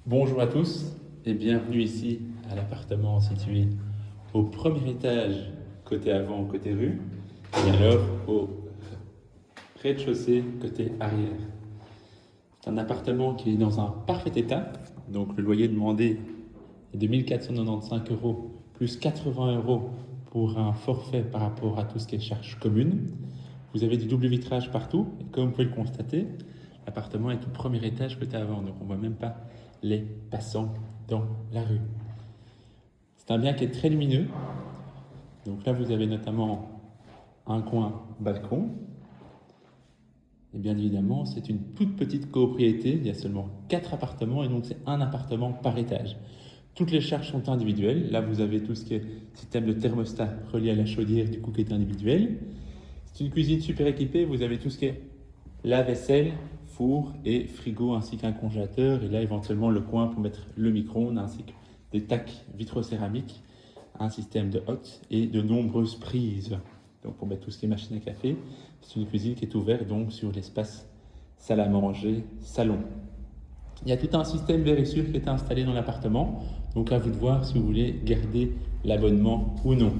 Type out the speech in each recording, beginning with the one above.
Bonjour à tous et bienvenue ici à l'appartement situé au premier étage, côté avant, côté rue, et alors au rez-de-chaussée, côté arrière. C'est un appartement qui est dans un parfait état, donc le loyer demandé est de 1495 euros plus 80 euros pour un forfait par rapport à tout ce qui est charges communes. Vous avez du double vitrage partout et comme vous pouvez le constater, l'appartement est au premier étage côté avant, donc on ne voit même pas les passants dans la rue. C'est un bien qui est très lumineux. Donc là, vous avez notamment un coin balcon. Et bien évidemment, c'est une toute petite copropriété. Il y a seulement 4 appartements et donc c'est un appartement par étage. Toutes les charges sont individuelles. Là, vous avez tout ce qui est système de thermostat relié à la chaudière, du coup, qui est individuel. C'est une cuisine super équipée. Vous avez tout ce qui est lave-vaisselle, four et frigo ainsi qu'un congélateur. Et là, éventuellement, le coin pour mettre le micro-ondes ainsi que des tacs vitrocéramiques, un système de hotte et de nombreuses prises. Donc, pour mettre tout ce qui est machine à café, c'est une cuisine qui est ouverte donc sur l'espace salle à manger, salon. Il y a tout un système vérissure qui est installé dans l'appartement. Donc, à vous de voir si vous voulez garder l'abonnement ou non.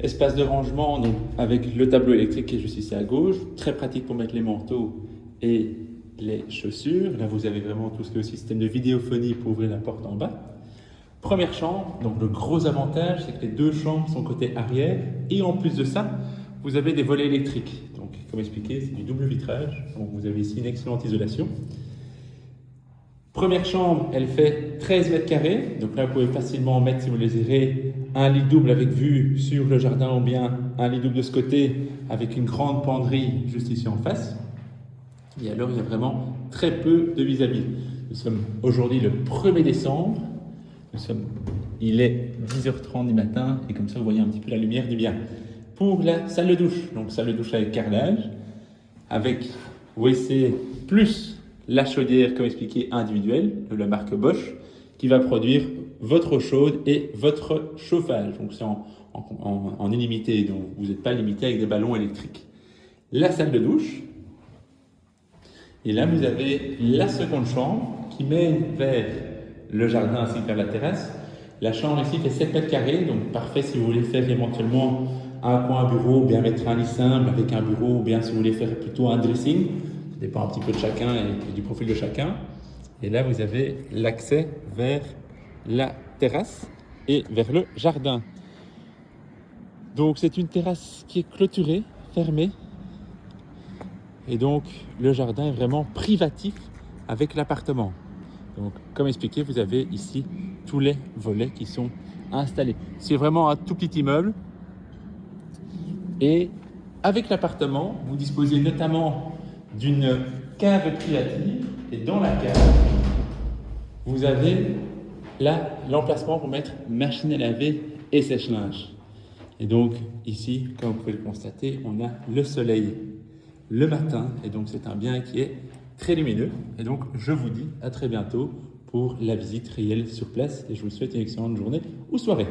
Espace de rangement donc, avec le tableau électrique qui est juste ici à gauche, très pratique pour mettre les manteaux et les chaussures. Là, vous avez vraiment tout ce qui est le système de vidéophonie pour ouvrir la porte en bas. Première chambre, donc le gros avantage, c'est que les deux chambres sont côté arrière et en plus de ça, vous avez des volets électriques. Donc, comme expliqué, c'est du double vitrage. Donc, vous avez ici une excellente isolation. Première chambre, elle fait 13 mètres carrés. Donc là, vous pouvez facilement mettre, si vous le désirez, un lit double avec vue sur le jardin ou bien un lit double de ce côté avec une grande penderie juste ici en face. Et alors, il y a vraiment très peu de vis-à-vis. Nous sommes aujourd'hui le 1er décembre. Il est 10h30 du matin et comme ça, vous voyez un petit peu la lumière du bien. Pour la salle de douche, donc salle de douche avec carrelage, avec WC plus la chaudière, comme expliqué, individuelle de la marque Bosch, qui va produire votre eau chaude et votre chauffage. Donc c'est en illimité, donc vous n'êtes pas limité avec des ballons électriques. La salle de douche, et là vous avez la seconde chambre qui mène vers le jardin ainsi que vers la terrasse. La chambre ici fait 7 mètres carrés, donc parfait si vous voulez faire éventuellement un coin bureau, ou bien mettre un lit simple avec un bureau, ou bien si vous voulez faire plutôt un dressing. Ça dépend un petit peu de chacun et du profil de chacun. Et là, vous avez l'accès vers la terrasse et vers le jardin. Donc, c'est une terrasse qui est clôturée, fermée. Et donc, le jardin est vraiment privatif avec l'appartement. Donc, comme expliqué, vous avez ici tous les volets qui sont installés. C'est vraiment un tout petit immeuble. Et avec l'appartement, vous disposez notamment d'une cave privative. Et dans la cave, vous avez là l'emplacement pour mettre machine à laver et sèche-linge. Et donc ici, comme vous pouvez le constater, on a le soleil le matin. Et donc c'est un bien qui est très lumineux. Et donc je vous dis à très bientôt pour la visite réelle sur place. Et je vous souhaite une excellente journée ou soirée.